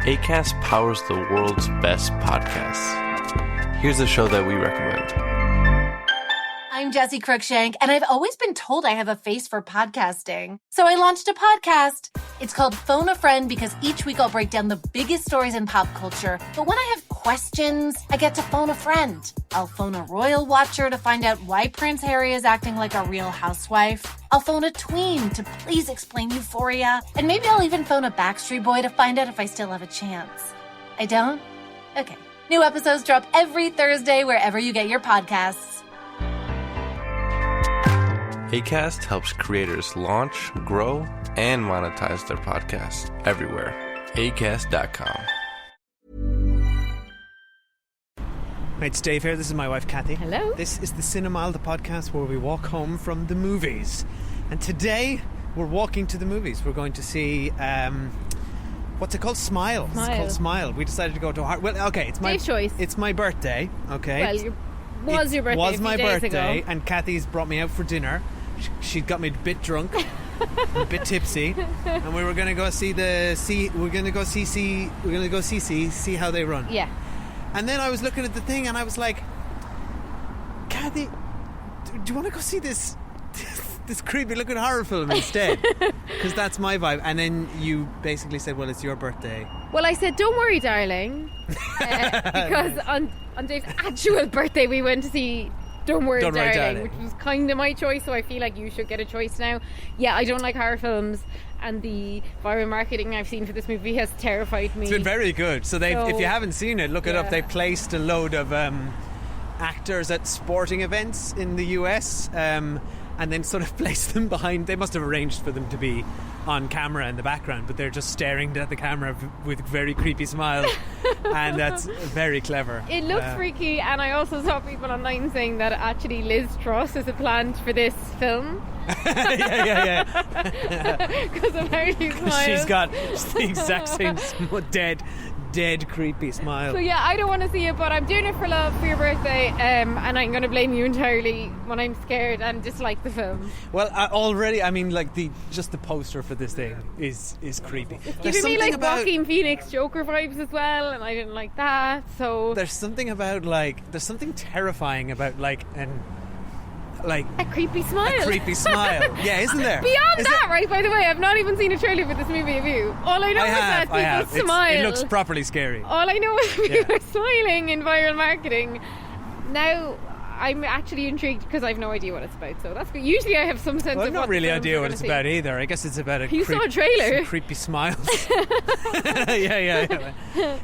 Acast powers the world's best podcasts. Here's a show that we recommend. I'm Jessie Cruikshank, and I've always been told I have a face for podcasting. So I launched a podcast. It's called Phone a Friend because each week I'll break down the biggest stories in pop culture. But when I have questions, I get to phone a friend. I'll phone a royal watcher to find out why Prince Harry is acting like a real housewife. I'll phone a tween to please explain Euphoria. And maybe I'll even phone a Backstreet Boy to find out if I still have a chance. I don't? Okay. New episodes drop every Thursday wherever you get your podcasts. Acast helps creators launch, grow, and monetize their podcasts everywhere. Acast.com. Hi, it's Dave here. This is my wife, Kathy. Hello. This is the Cinemal, the podcast where we walk home from the movies. And today, we're walking to the movies. We're going to see, what's it called? Smile. It's called Smile. We decided to go to well, okay, it's my Dave's choice. It's my birthday, okay? Well, your birthday. Was my birthday, ago. and Kathy's brought me out for dinner. She got me a bit drunk, a bit tipsy, and we were going to go see see how they run. Yeah. And then I was looking at the thing, and I was like, Kathy, do you want to go see this creepy looking horror film instead? Because that's my vibe. And then you basically said, well, it's your birthday. Well, I said, don't worry, darling, because on Dave's actual birthday we went to see Don't Worry, Darling, which was kind of my choice, so I feel like you should get a choice now. Yeah, I don't like horror films, and the viral marketing I've seen for this movie has terrified me. It's been very good. So if you haven't seen it, look it up. They placed a load of actors at sporting events in the US, and then sort of placed them behind. They must have arranged for them to be on camera in the background, but they're just staring at the camera with very creepy smiles, and that's very clever. It looks freaky, and I also saw people online saying that actually Liz Truss is a plant for this film. yeah. Because of how she smiles. She's got the exact same dead creepy smile. So yeah, I don't want to see it, but I'm doing it for love for your birthday, and I'm going to blame you entirely when I'm scared and dislike the film. Well, already, I mean, like the poster for this thing is creepy. Giving me like Joaquin Phoenix Joker vibes as well, and I didn't like that. So there's something terrifying about a creepy smile. A creepy smile. Yeah, isn't there? Beyond that, right, by the way, I've not even seen a trailer for this movie, have you? All I know is that people smile. It looks properly scary. All I know is people are smiling in viral marketing. Now, I'm actually intrigued because I have no idea what it's about, so that's good. Usually I have some sense of I've not really idea what it's about either. I guess it's about you saw a trailer. Some creepy smiles. yeah.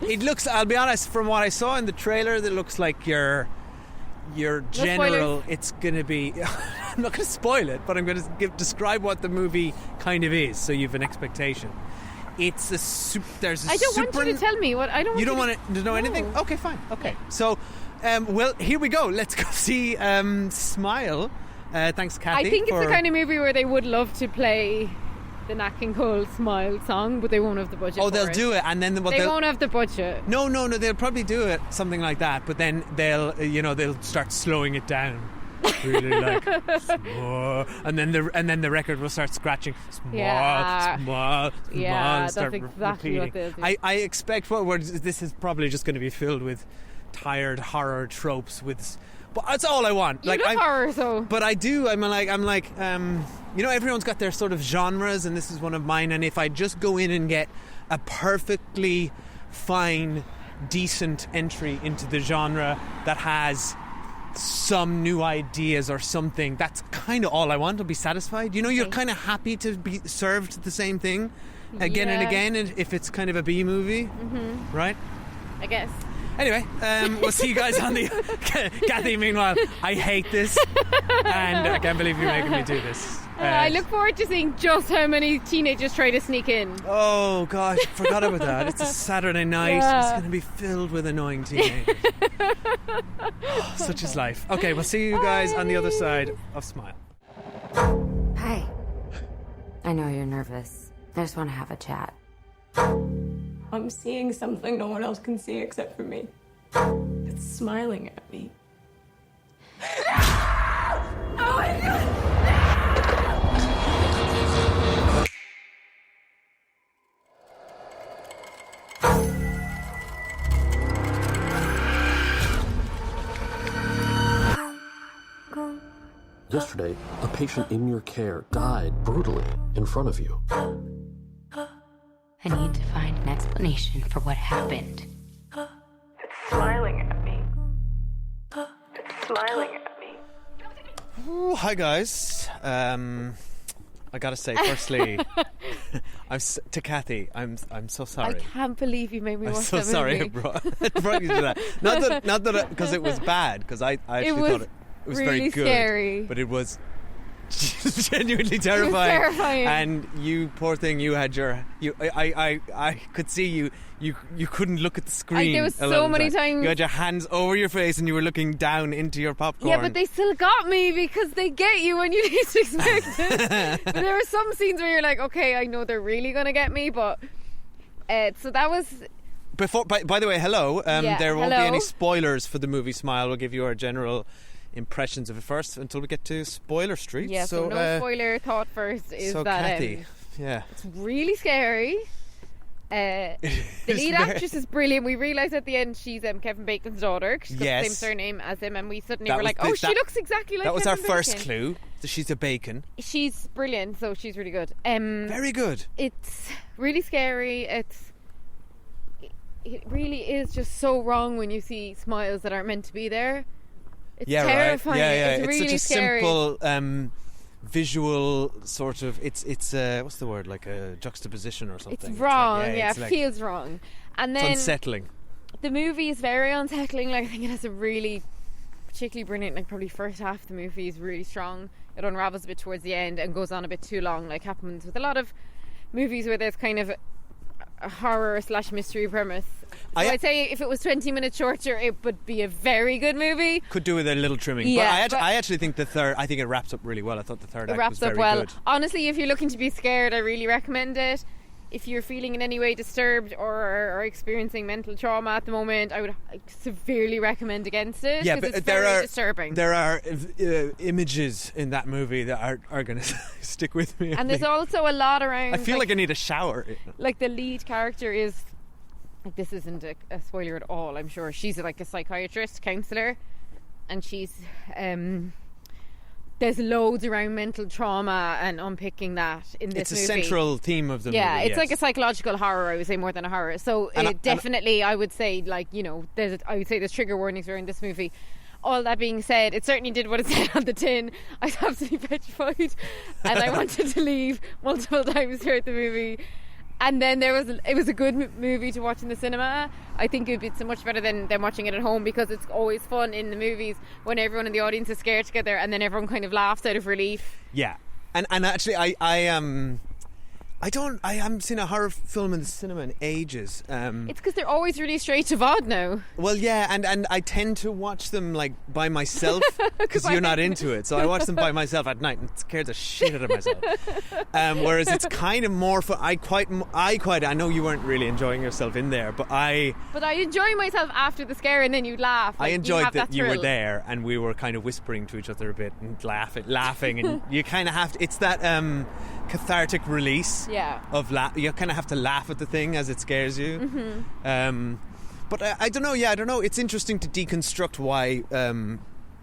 It looks, I'll be honest, from what I saw in the trailer, it looks like your general, it's going to be, I'm not going to spoil it, but I'm going to describe what the movie kind of is, so you have an expectation. It's I don't want you to tell me what, I don't want you don't want to know anything? Okay, fine, okay. Yeah. So, well, here we go. Let's go see Smile. Thanks, Kathy. I think it's the kind of movie where they would love to play the Nat King Cole Smile song, but they won't have the budget. Oh, they'll do it, and then they won't have the budget. No, they'll probably do it something like that, but then they'll start slowing it down, really like, and then the record will start scratching. Smile. Yeah, that's exactly repeating. What they'll do. I expect this is probably just going to be filled with tired horror tropes but that's all I want. You love horror, so. But I do. I'm like, everyone's got their sort of genres, and this is one of mine. And if I just go in and get a perfectly fine, decent entry into the genre that has some new ideas or something, that's kind of all I want. I'll be satisfied. You're kind of happy to be served the same thing again and again, and if it's kind of a B movie, right? I guess. Anyway, we'll see you guys on the... Kathy, meanwhile, I hate this, and I can't believe you're making me do this. I look forward to seeing just how many teenagers try to sneak in. Oh, gosh, forgot about that. It's a Saturday night. Yeah. It's going to be filled with annoying teenagers. Such is life. Okay, we'll see you guys on the other side of Smile. Hi. I know you're nervous. I just want to have a chat. I'm seeing something no one else can see except for me. It's smiling at me. Oh my God! Yesterday, a patient in your care died brutally in front of you. I need to find an explanation for what happened. It's smiling at me. It's smiling at me. Ooh, hi guys. I gotta say, firstly, to Kathy, I'm so sorry. I can't believe you made me watch I'm so that sorry movie. it brought you to that. Not that because it was bad, because I actually thought it was really very good. scary. But it was genuinely terrifying. terrifying. And you, poor thing, you had I could see you couldn't look at the screen. There was a lot so of the many time. times. You had your hands over your face and you were looking down into your popcorn. Yeah, but they still got me because they get you when you least expect it. But there were some scenes where you're like, okay, I know they're really going to get me, but... so that was... By the way, hello. There won't be hello. any spoilers for the movie Smile. We'll give you our general impressions of it first until we get to Spoiler Street. Yeah, so no spoiler thought first is that... Kathy, yeah. It's really scary. The lead actress is brilliant. We realised at the end she's Kevin Bacon's daughter. She's got the same surname as him, and we suddenly were like, she looks exactly like Kevin Bacon. That was our first clue. That she's a Bacon. She's brilliant, so she's really good. Very good. It's really scary. It really is just so wrong when you see smiles that aren't meant to be there. It's terrifying. Right. Yeah. It's really such a scary. simple visual sort of. It's what's the word? Like a juxtaposition or something. It's wrong. It's it feels wrong. And then it's unsettling. The movie is very unsettling. Like, I think it has a really particularly brilliant, like, probably first half of the movie is really strong. It unravels a bit towards the end and goes on a bit too long, like happens with a lot of movies where there's kind of a horror/mystery premise. So I'd say if it was 20 minutes shorter, it would be a very good movie. Could do with a little trimming. Yeah, but I actually think I think it wraps up really well. I thought the third act wraps was very up well. good. Honestly, if you're looking to be scared, I really recommend it. If you're feeling in any way disturbed or are experiencing mental trauma at the moment, I would severely recommend against it. Yeah, because but it's very disturbing. There are images in that movie that are going to stick with me. And there's also a lot around. I feel like I need a shower. Like, the lead character is, like, this isn't a spoiler at all, I'm sure. She's like a psychiatrist, counsellor, and she's there's loads around mental trauma and unpicking that in this movie. It's a central theme of the movie. Yeah, it's like a psychological horror, I would say, more than a horror. So definitely, I would say, like, you know, there's trigger warnings around this movie. All that being said, it certainly did what it said on the tin. I was absolutely petrified, and I wanted to leave multiple times throughout the movie. And then it was a good movie to watch in the cinema. I think it would be so much better than watching it at home, because it's always fun in the movies when everyone in the audience is scared together and then everyone kind of laughs out of relief. Yeah, and actually I haven't seen a horror film in the cinema in ages. It's because they're always really straight to VOD now. Well, yeah, and I tend to watch them, like, by myself because you're not into it. So I watch them by myself at night and it scares the shit out of myself. Whereas it's kind of more fun. I know you weren't really enjoying yourself in there, but I enjoy myself after the scare, and then you laugh. I enjoyed that you were thrill. there and we were kind of whispering to each other a bit and laughing, and you kind of have to. It's that cathartic release. Yeah. You kind of have to laugh at the thing as it scares you. Mm-hmm. But I don't know. Yeah, I don't know. It's interesting to deconstruct why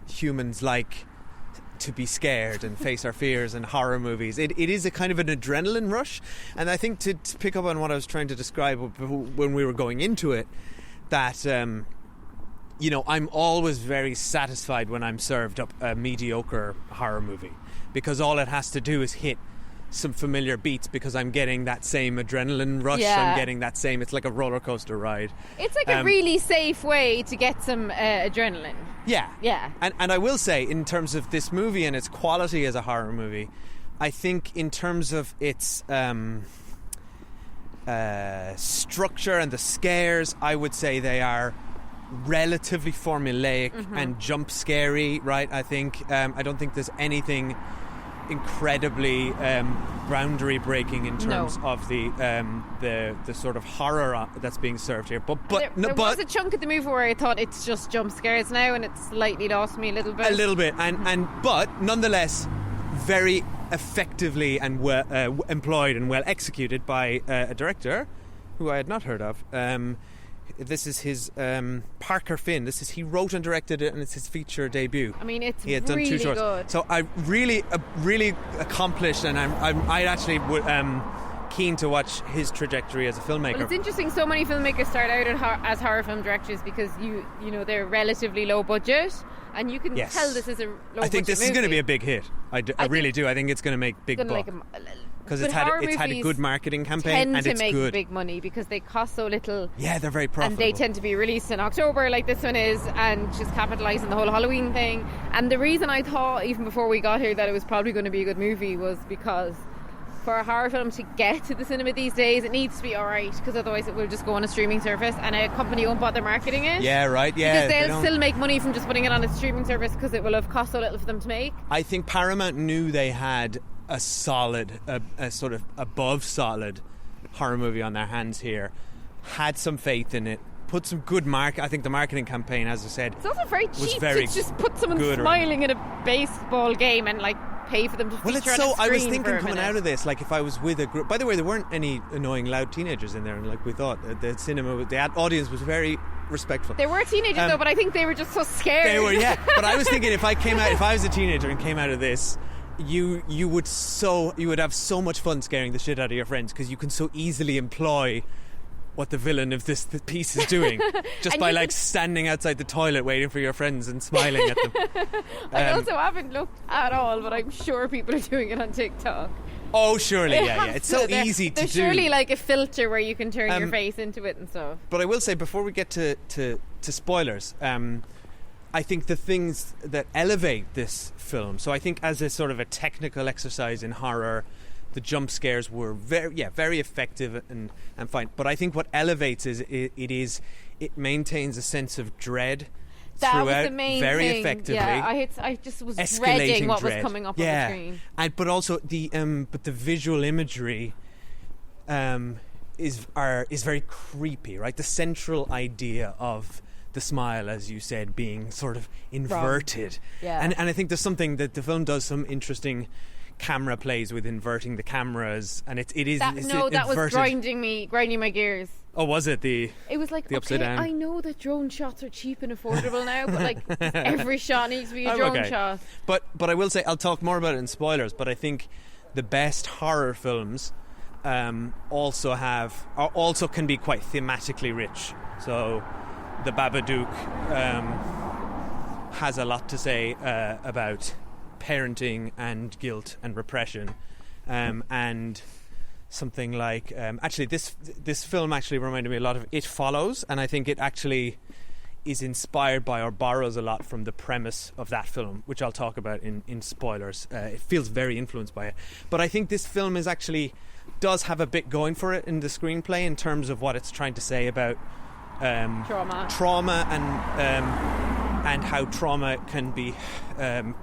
humans like to be scared and face our fears in horror movies. It is a kind of an adrenaline rush, and I think to pick up on what I was trying to describe when we were going into it, that you know, I'm always very satisfied when I'm served up a mediocre horror movie, because all it has to do is hit some familiar beats, because I'm getting that same adrenaline rush. Yeah. I'm getting that same, it's like a roller coaster ride. It's like a really safe way to get some adrenaline. Yeah. And I will say, in terms of this movie and its quality as a horror movie, I think in terms of its structure and the scares, I would say they are relatively formulaic and jump scary, right? I think I don't think there's anything incredibly boundary breaking in terms of the sort of horror that's being served here. But there was a chunk of the movie where I thought it's just jump scares now, and it slightly lost me a little bit. But nonetheless, very effectively and well employed and well executed by a director who I had not heard of, This is his Parker Finn. He wrote and directed it, and it's his feature debut. I mean, it's he had done really 2 shorts. good. So I really accomplished, and I actually would keen to watch his trajectory as a filmmaker. Well, it's interesting. So many filmmakers start out as horror film directors because you know they're relatively low budget, and you can tell this is a low budget. I think this is going to be a big hit. I really do. I think it's going to make big bucks. Because it's had a good marketing campaign, and it's good. Tend to make big money because they cost so little. Yeah, they're very profitable. And they tend to be released in October, like this one is, and just capitalise on the whole Halloween thing. And the reason I thought, even before we got here, that it was probably going to be a good movie was because for a horror film to get to the cinema these days, it needs to be alright, because otherwise it will just go on a streaming service and a company won't bother marketing it. Yeah, right, yeah. Because they'll still make money from just putting it on a streaming service because it will have cost so little for them to make. I think Paramount knew they had a solid, a sort of above solid horror movie on their hands here, had some faith in it, put some good I think the marketing campaign, as I said, it's also very cheap very to just put someone smiling in a baseball game and like pay for them to feature on a screen. I was thinking coming out of this, like if I was with a group. By the way, there weren't any annoying loud teenagers in there, and like we thought, the cinema, the audience was very respectful. There were teenagers though, but I think they were just so scared. They were, yeah. But I was thinking if I was a teenager and came out of this, you would have so much fun scaring the shit out of your friends, because you can so easily employ what the villain of this piece is doing just by like standing outside the toilet waiting for your friends and smiling at them. I also haven't looked at all, but I'm sure people are doing it on TikTok. Oh, surely, yeah. It's so easy to do. There's surely like a filter where you can turn your face into it and stuff. But I will say, before we get to spoilers, I think the things that elevate this film, so I think as a sort of a technical exercise in horror, the jump scares were very effective and fine. But I think what elevates is it maintains a sense of dread throughout, was the main very thing. effectively. Yeah, I just was dreading what was coming up on the screen. But also the visual imagery is very creepy, right? The central idea of the smile, as you said, being sort of inverted. Yeah. And I think there's something that the film does some interesting camera plays with inverting the cameras, and it is that was grinding my gears. Oh, was it it was like, the upside down? I know that drone shots are cheap and affordable now, but like every shot needs to be a drone shot. But I will say, I'll talk more about it in spoilers, but I think the best horror films also can be quite thematically rich. So The Babadook has a lot to say about parenting and guilt and repression, and something like actually this film actually reminded me a lot of It Follows, and I think it actually is inspired by or borrows a lot from the premise of that film, which I'll talk about in spoilers. It feels very influenced by it, but I think this film does have a bit going for it in the screenplay in terms of what it's trying to say about trauma and how trauma can be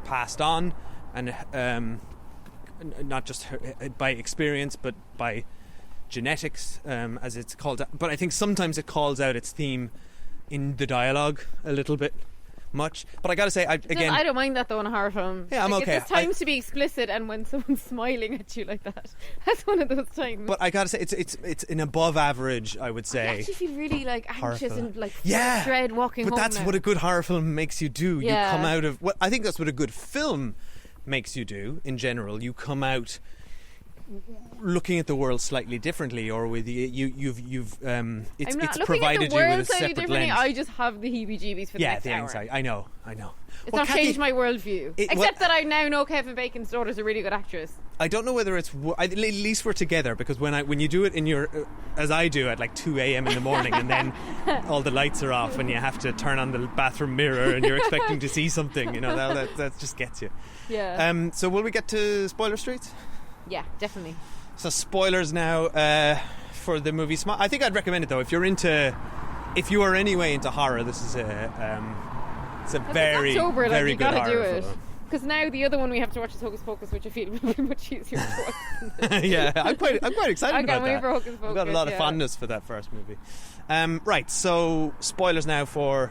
passed on, and not just by experience but by genetics, as it's called. But I think sometimes it calls out its theme in the dialogue a little bit much. But I gotta say, I don't mind that though in a horror film. Yeah, I'm okay. It's times to be explicit, and when someone's smiling at you like that, that's one of those times. But I gotta say, it's an above average, I would say. I actually feel really like anxious and like dread walking home. But that's what a good horror film makes you do. Yeah. You come out of I think that's what a good film makes you do in general. You come out looking at the world slightly differently, or with it's provided you with a separate lens. I just have the heebie-jeebies for the next hour. Anxiety. I know. It's not changed my worldview. Except that I now know Kevin Bacon's daughter's a really good actress. I don't know whether it's at least we're together, because when you do it in your as I do at like 2 a.m. in the morning, and then all the lights are off and you have to turn on the bathroom mirror and you're expecting to see something, that just gets you. Yeah. So will we get to spoiler streets? Yeah, definitely. So spoilers now for the movie Smile. I think I'd recommend it though if you are anyway into horror. This is it's a very good horror film. Because now the other one we have to watch is Hocus Pocus, which I feel would be much easier to watch. Yeah, I'm quite excited about that. I can't wait for Hocus Pocus. I've got a lot of fondness for that first movie. Right, so spoilers now for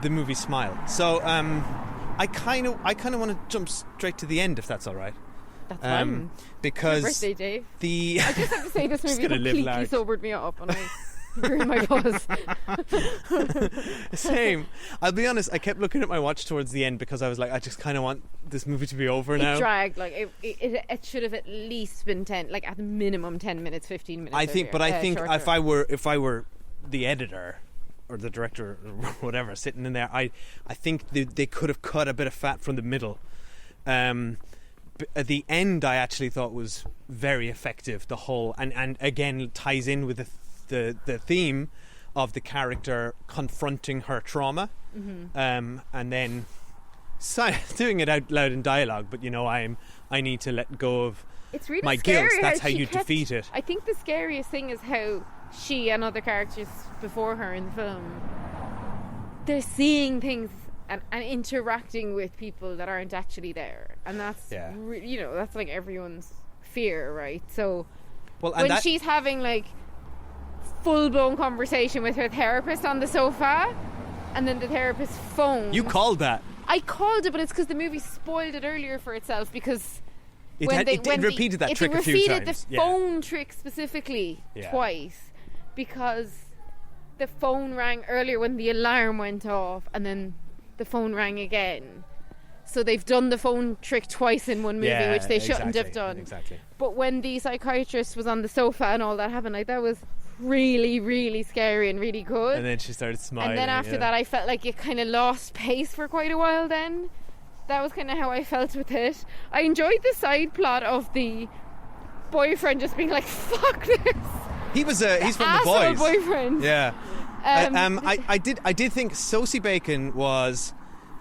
the movie Smile. So I kind of want to jump straight to the end, if that's all right. That's fine. Because birthday, Dave. I just have to say this movie completely sobered me up, and ruin my buzz. Same. I'll be honest, I kept looking at my watch towards the end because I was like, I just kind of want this movie to be over now. It dragged, like it should have at least been 10, like at the minimum 10 minutes, 15 minutes. I think shorter. if I were the editor or the director or whatever sitting in there, I think they could have cut a bit of fat from the middle. At the end, I actually thought was very effective. The whole and again ties in with the theme of the character confronting her trauma, and then doing it out loud in dialogue. But I need to let go of it's really my scary guilt. That's how she you kept, defeat it. I think the scariest thing is how she and other characters before her in the film, they're seeing things and interacting with people that aren't actually there, and that's that's like everyone's fear, right? So when she's having like full-blown conversation with her therapist on the sofa, and then the therapist's phone. You called that. I called it, but it's because the movie spoiled it earlier for itself, because it repeated that trick a few times. It repeated the phone trick specifically twice, because the phone rang earlier when the alarm went off, and then the phone rang again. So they've done the phone trick twice in one movie, which they shouldn't have done. Exactly. But when the psychiatrist was on the sofa and all that happened, like, that was really, really scary and really good. And then she started smiling. And then after that, I felt like it kind of lost pace for quite a while then. That was kind of how I felt with it. I enjoyed the side plot of the boyfriend just being like, fuck this. He's from The Boys. Boyfriend. Yeah. I did think Sosie Bacon was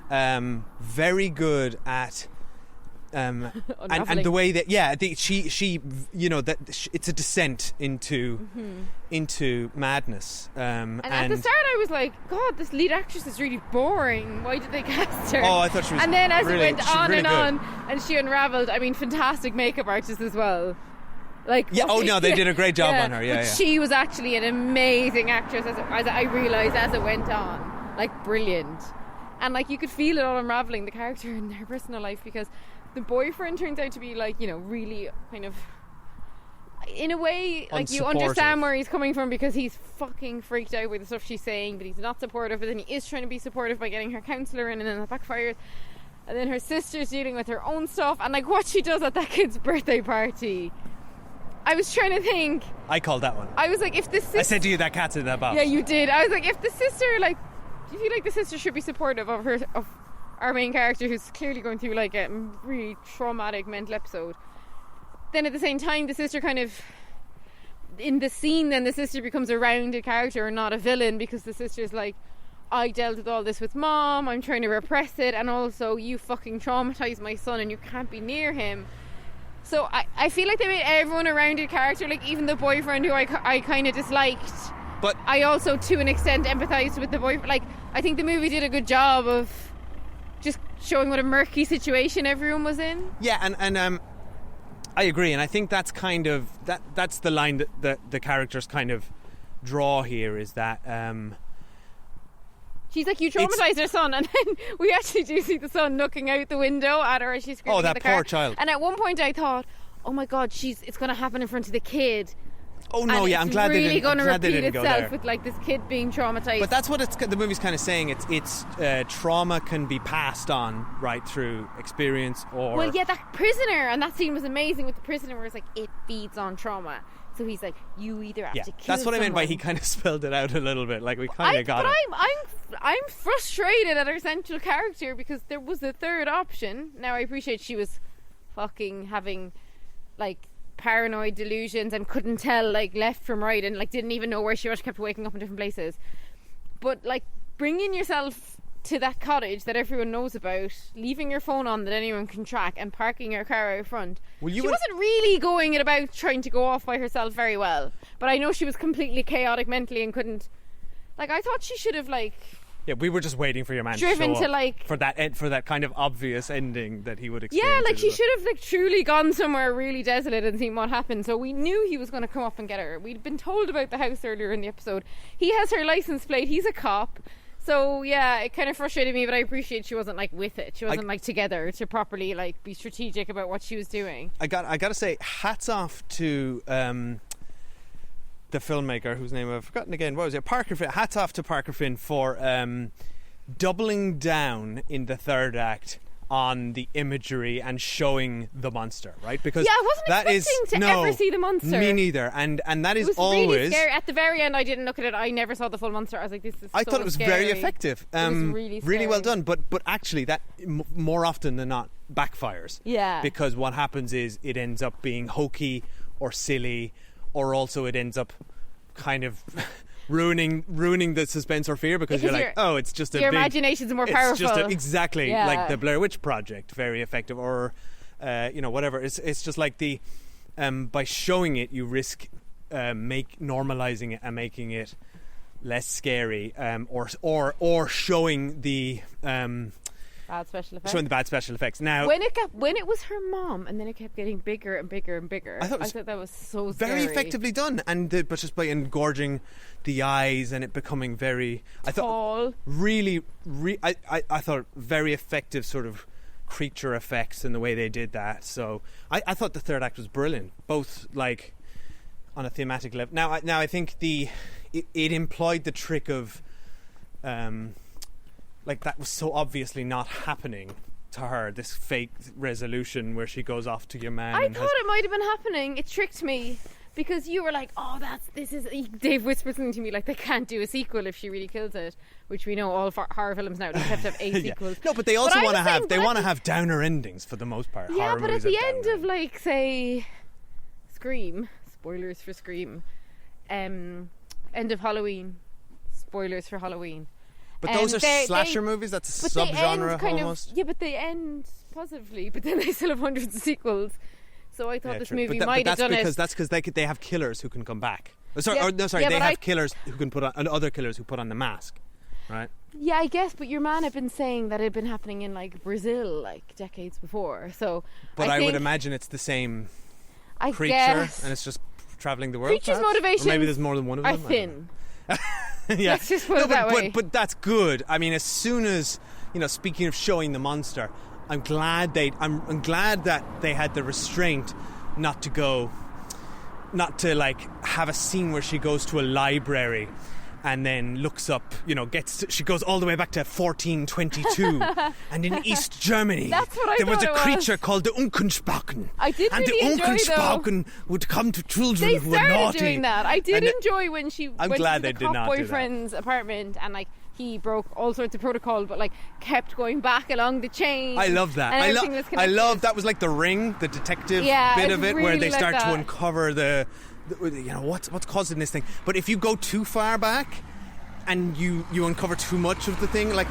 very good at and the way that she it's a descent into madness, and at the start I was like, God, this lead actress is really boring, why did they cast her? I thought she was, and then as really, it went on really and good. on and she unraveled. I mean, fantastic makeup artist as well. Like, they did a great job on her. But she was actually an amazing actress, as I realised as it went on. Like, brilliant. And like, you could feel it all unravelling, the character in their personal life, because the boyfriend turns out to be like, really kind of, in a way, like, you understand where he's coming from, because he's fucking freaked out by the stuff she's saying, but he's not supportive. But then he is trying to be supportive by getting her counsellor in, and then that backfires. And then her sister's dealing with her own stuff, and like what she does at that kid's birthday party. I was trying to think. I called that one. I was like, if the sister... I said to you, that cat's in that box. Yeah, you did. I was like, if the sister, like, do you feel like the sister should be supportive of our main character, who's clearly going through like a really traumatic mental episode? Then at the same time, the sister kind of, in the scene, then the sister becomes a rounded character and not a villain, because the sister's like, I dealt with all this with mom, I'm trying to repress it, and also you fucking traumatized my son and you can't be near him. So I feel like they made everyone a rounded character, like even the boyfriend, who I kind of disliked. But I also, to an extent, empathised with the boyfriend. Like, I think the movie did a good job of just showing what a murky situation everyone was in. Yeah, and I agree, and I think that's kind of that's the line that the characters kind of draw here, is that she's like, you traumatized her son, and then we actually do see the son looking out the window at her as she's screaming at the car. Poor child. And at one point I thought, oh my God, it's going to happen in front of the kid. Oh no, yeah, I'm glad they didn't. It's really going to repeat itself there. with like this kid being traumatized. But that's what the movie's kind of saying. It's trauma can be passed on right through experience, or that prisoner, and that scene was amazing with the prisoner, where it's like, it feeds on trauma. So he's like, you either have to kill that's what someone. I meant by he kind of spelled it out a little bit. Like, we kind of got it. But I'm frustrated at our central character, because there was a third option. Now I appreciate she was fucking having like paranoid delusions and couldn't tell like left from right, and like didn't even know where she was, kept waking up in different places. But like, bringing yourself to that cottage that everyone knows about, leaving your phone on that anyone can track, and parking your car out front. She wasn't really going it about trying to go off by herself very well, but I know she was completely chaotic mentally and couldn't, like, I thought she should have like, we were just waiting for your man driven to show to up like for that kind of obvious ending that he would experience. Yeah, like, she should have like truly gone somewhere really desolate and seen what happened. So we knew he was going to come up and get her. We'd been told about the house earlier in the episode. He has her license plate. He's a cop. So yeah, it kind of frustrated me, but I appreciate she wasn't like with it. She wasn't like together to properly like be strategic about what she was doing. I got to say, hats off to the filmmaker whose name I've forgotten again. What was it? Parker Finn. Hats off to Parker Finn for doubling down in the third act on the imagery and showing the monster, right? Because I wasn't expecting to ever see the monster. Me neither. And that is it was always really scary. At the very end, I didn't look at it. I never saw the full monster. I was like, this is. I thought it was scary. very effective. It was really scary. well done. But actually, that more often than not backfires. Yeah. Because what happens is it ends up being hokey or silly, or also it ends up kind of ruining the suspense or fear because you're like, oh, it's just your imagination's more powerful. It's just exactly like the Blair Witch Project, very effective, or whatever. It's just like the by showing it, you risk normalizing it and making it less scary, or showing the bad special effects. Showing the bad special effects. Now, when it was her mom, and then it kept getting bigger and bigger and bigger. I thought that was so scary. Very effectively done, but just by engorging the eyes and it becoming very tall. I thought really, I thought very effective sort of creature effects in the way they did that. So I thought the third act was brilliant, both like on a thematic level. Now I think it employed the trick of like that was so obviously not happening to her, this fake resolution where she goes off to your man. I thought it might have been happening. It tricked me because you were like, oh, Dave whispered something to me like they can't do a sequel if she really kills it, which we know all horror films now don't have to have 8 sequels. No, but they also want to have downer endings for the most part. Yeah, but at the end of like say Scream, spoilers for Scream, end of Halloween, spoilers for Halloween. But those are slasher movies. That's a subgenre almost. Yeah, but they end positively. But then they still have hundreds of sequels. So I thought this movie might have done it. That's because they have killers who can come back. They have killers who can put on, and other killers who put on the mask, right? Yeah, I guess. But your man had been saying that it had been happening in like Brazil, like decades before. So, but I would imagine it's the same creature, and it's just traveling the world. Creatures' motivations, or maybe there's more than one of them. Are thin. Yeah. Let's just put it that way. But that's good. I mean, as soon as speaking of showing the monster, I'm glad that they had the restraint not to like have a scene where she goes to a library and then looks up, she goes all the way back to 1422 and in East Germany there was a creature called the Unkenspaken. I did and really the Unkenspaken would come to children who were naughty. They started doing that. I did enjoy when she went to the cop boyfriend's apartment and like he broke all sorts of protocol but like kept going back along the chain. I love that. I love that was like the Ring, the detective bit of it really where they start to uncover the what's causing this thing. But if you go too far back and you uncover too much of the thing, like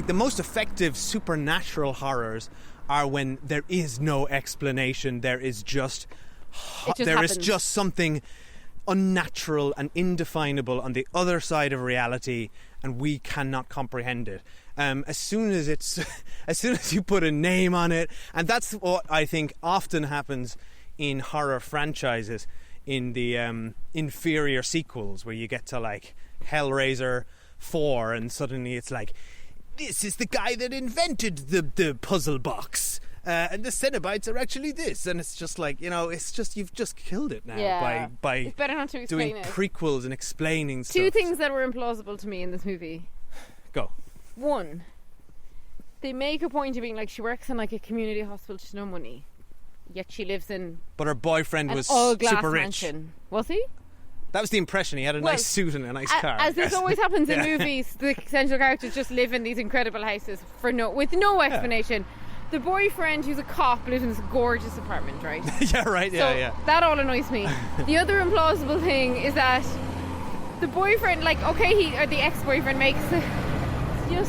the most effective supernatural horrors are when there is no explanation. There is just something unnatural and indefinable on the other side of reality, and we cannot comprehend it. As soon as you put a name on it, and that's what I think often happens in horror franchises. In the inferior sequels where you get to like Hellraiser 4 and suddenly it's like, this is the guy that invented the puzzle box and the Cenobites are actually this, and it's just like, it's just you've just killed it now by it's better not to explain doing prequels and explaining stuff. Two things that were implausible to me in this movie. Go. One, they make a point of being like she works in like a community hospital, she's no money. Yet she lives in. But her boyfriend was super rich. Mansion. Was he? That was the impression. He had a nice suit and a nice car. As this always happens in movies, the central characters just live in these incredible houses with no explanation. The boyfriend, who's a cop, lives in this gorgeous apartment, right? Yeah, right. Yeah. That all annoys me. The other implausible thing is that the boyfriend, like, okay, or the ex-boyfriend makes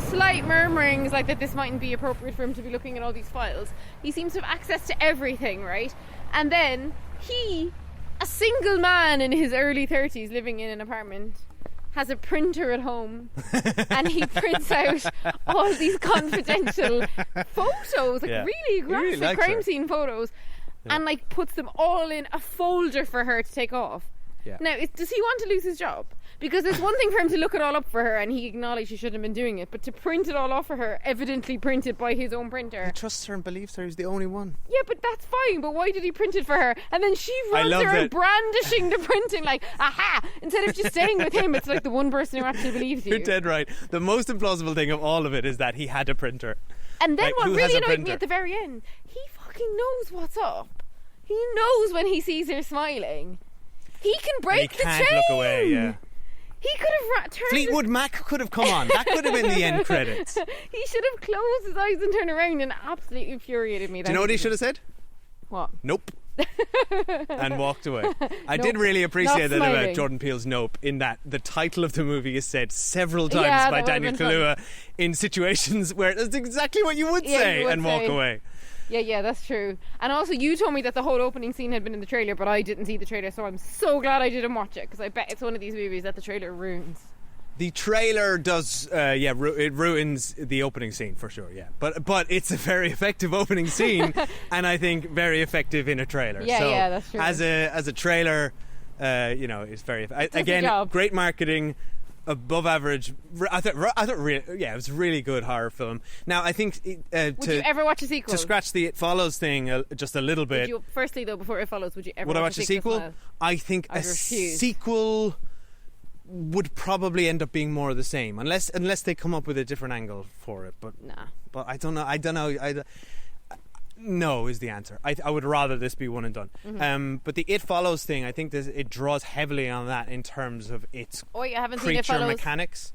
slight murmurings like that this mightn't be appropriate for him to be looking at all these files. He seems to have access to everything, right? And then a single man in his early 30s living in an apartment, has a printer at home and he prints out all these confidential photos, like really graphic crime scene photos, and like puts them all in a folder for her to take off. Yeah. Now, does he want to lose his job? Because it's one thing for him to look it all up for her and he acknowledged he shouldn't have been doing it, but to print it all off for her, evidently printed by his own printer. He trusts her and believes her. He's the only one. Yeah, but that's fine. But why did he print it for her? And then she runs around brandishing the printing like, aha! Instead of just staying with him, it's like the one person who actually believes you. You're dead right. The most implausible thing of all of it is that he had a printer. And then like, what really annoyed me at the very end, he fucking knows what's up. He knows when he sees her smiling. He can break the chain. He can't look away, yeah. He could have turned... Fleetwood Mac could have come on. That could have been the end credits. He should have closed his eyes and turned around, and absolutely infuriated me. Do you know what he should have said? What? Nope. And walked away. I did really appreciate that about Jordan Peele's Nope, in that the title of the movie is said several times by Daniel Kaluuya in situations where that's exactly what you would say and walk away. Yeah, that's true. And also, you told me that the whole opening scene had been in the trailer, but I didn't see the trailer, so I'm so glad I didn't watch it, because I bet it's one of these movies that the trailer ruins. The trailer does, it ruins the opening scene for sure, yeah. But it's a very effective opening scene, and I think very effective in a trailer. Yeah, that's true. As a trailer, it's very again great marketing. Above average. I thought really, it was a really good horror film. Now I think would you ever watch a sequel? To scratch the It Follows thing just a little bit. Firstly though, before It Follows, would you ever watch a sequel? I think a sequel would probably end up being more of the same, unless they come up with a different angle for it. But But I don't know. No is the answer. I would rather this be one and done. Mm-hmm. But the It Follows thing, I think it draws heavily on that in terms of its creature mechanics.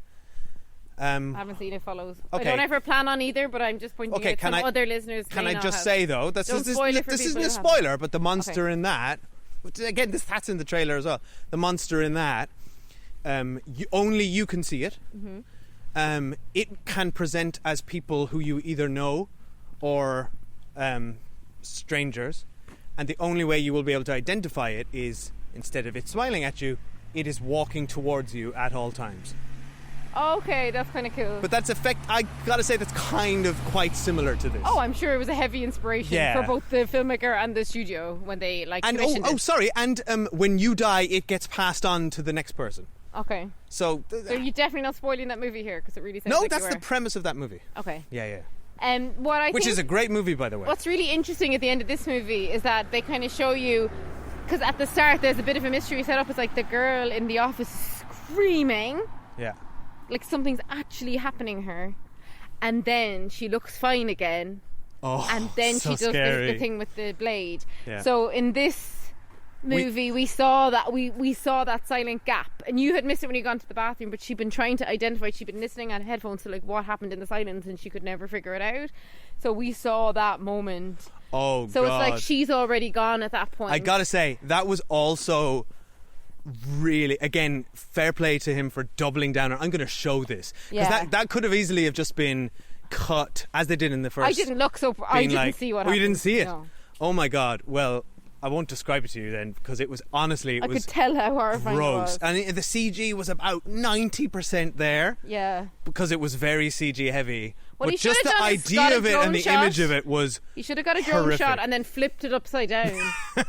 I haven't seen It Follows. Okay. I don't ever plan on either, but I'm just pointing out some other listeners. Can I just say though, this isn't a spoiler, but the monster in that, again, that's in the trailer as well. The monster in that, only you can see it. Mm-hmm. It can present as people who you either know or strangers, and the only way you will be able to identify it is, instead of it smiling at you, it is walking towards you at all times. Okay, that's kind of cool. But I gotta say, that's kind of quite similar to this. Oh, I'm sure it was a heavy inspiration for both the filmmaker and the studio when they commissioned it. Sorry, and when you die, it gets passed on to the next person. Okay. So you're definitely not spoiling that movie here, because it really sounds no, like that's the premise of that movie. Okay. Yeah. Which is a great movie, by the way. What's really interesting at the end of this movie is that they kind of show you, because at the start there's a bit of a mystery set up. It's like the girl in the office screaming. Yeah. Like something's actually happening to her. And then she looks fine again. Oh, and then so she does scary. the thing with the blade. Yeah. So in this movie we saw that silent gap, and you had missed it when you got into the bathroom, but she'd been trying to identify, she'd been listening on headphones to like what happened in the silence, and she could never figure it out. So we saw that moment. So it's like she's already gone at that point. I gotta say, that was also really, again, fair play to him for doubling down on, I'm gonna show this, because that could have easily have just been cut as they did in the first. I didn't look, so I didn't see what happened. You didn't see it? No. Oh my god. Well, I won't describe it to you then, because it was honestly, I could tell how horrifying gross. It was. And the CG was about 90% there. Yeah. Because it was very CG heavy. What but just the idea of it and the image of it was he should have got a drone shot and then flipped it upside down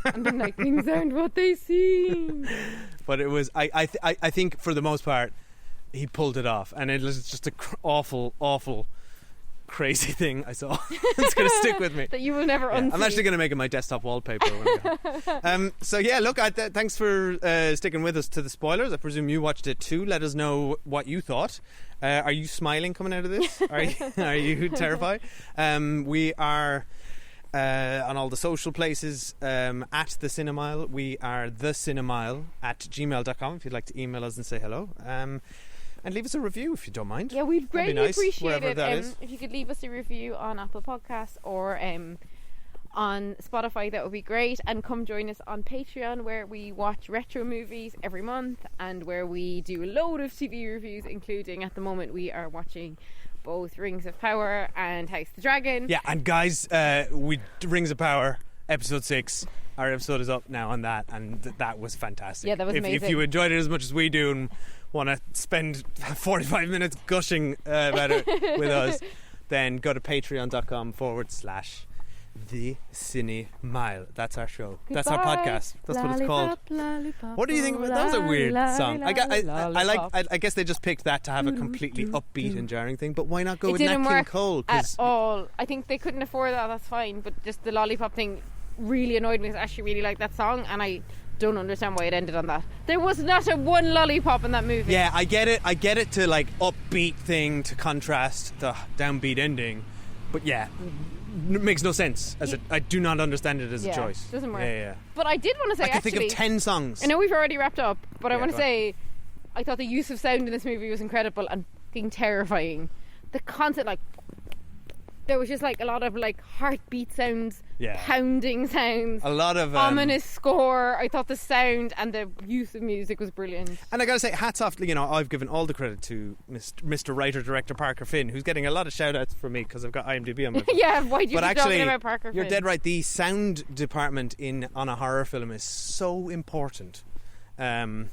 and been like, things aren't what they seem. But it was, I think for the most part, he pulled it off, and it was just an awful crazy thing I saw. It's going to stick with me. That you will never unsee. I'm actually going to make it my desktop wallpaper when I go. So yeah, look, thanks for sticking with us to the spoilers. I presume you watched it too. Let us know what you thought. Are you smiling coming out of this? Are you terrified? We are on all the social places at The Cinemile. We are thecinemile@gmail.com if you'd like to email us and say hello. And leave us a review if you don't mind. Yeah, we'd greatly appreciate it. If you could leave us a review on Apple Podcasts or on Spotify, that would be great. And come join us on Patreon, where we watch retro movies every month and where we do a load of TV reviews, including at the moment we are watching both Rings of Power and House of the Dragon. Yeah, and guys, Rings of Power episode 6. Our episode is up now on that, and that was fantastic. Yeah, that was amazing. If you enjoyed it as much as we do and want to spend 45 minutes gushing about it with us, then go to patreon.com/The The Cine Mile. That's our show. That's our Goodbye, podcast. That's what it's called. lollipop, What do you think about that? Was a weird song. I lollipop. guess they just picked that to have a completely upbeat and jarring thing. But why not go It with Nat didn't King work Cole? at all. I think they couldn't afford that. That's fine. But just the lollipop thing really annoyed me because I actually really like that song, and I don't understand why it ended on that. There was not a one lollipop in that movie. Yeah, I get it. I get it to like upbeat thing to contrast the downbeat ending. But yeah, it makes no sense. I do not understand it as a choice. Doesn't work. Yeah. But I did want to say, I can think of 10 songs. I know we've already wrapped up, but I Yeah, want to go on. say I thought the use of sound in this movie was incredible and fucking terrifying. The concept, like, there was just like a lot of like heartbeat sounds, pounding sounds, a lot of ominous score. I thought the sound and the use of music was brilliant. And I gotta say, hats off. You know, I've given all the credit to Mr. Writer Director Parker Finn, who's getting a lot of shout outs from me because I've got IMDb on my phone. Yeah, why do you But keep actually, talking about Parker you're Finn? dead right. The sound department on a horror film is so important, and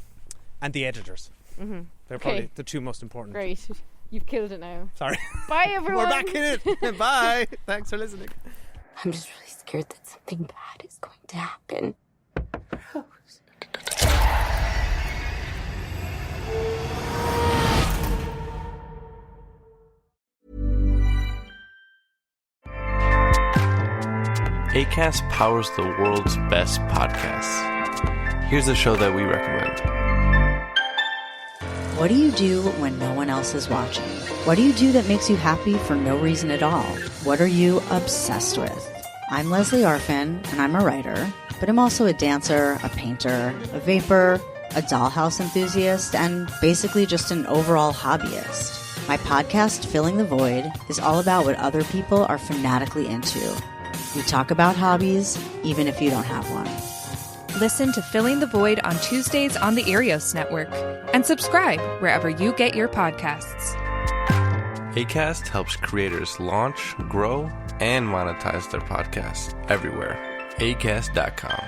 the editors. Mm-hmm. They're probably the two most important. Great. You've killed it now. Sorry. Bye, everyone. We're back in it. Bye. Thanks for listening. I'm just really scared that something bad is going to happen. Acast powers the world's best podcasts. Here's a show that we recommend. What do you do when no one else is watching? What do you do that makes you happy for no reason at all? What are you obsessed with? I'm Leslie Arfin, and I'm a writer, but I'm also a dancer, a painter, a vapor, a dollhouse enthusiast, and basically just an overall hobbyist. My podcast, Filling the Void, is all about what other people are fanatically into. We talk about hobbies, even if you don't have one. Listen to Filling the Void on Tuesdays on the Erios Network and subscribe wherever you get your podcasts. Acast helps creators launch, grow, and monetize their podcasts everywhere. Acast.com.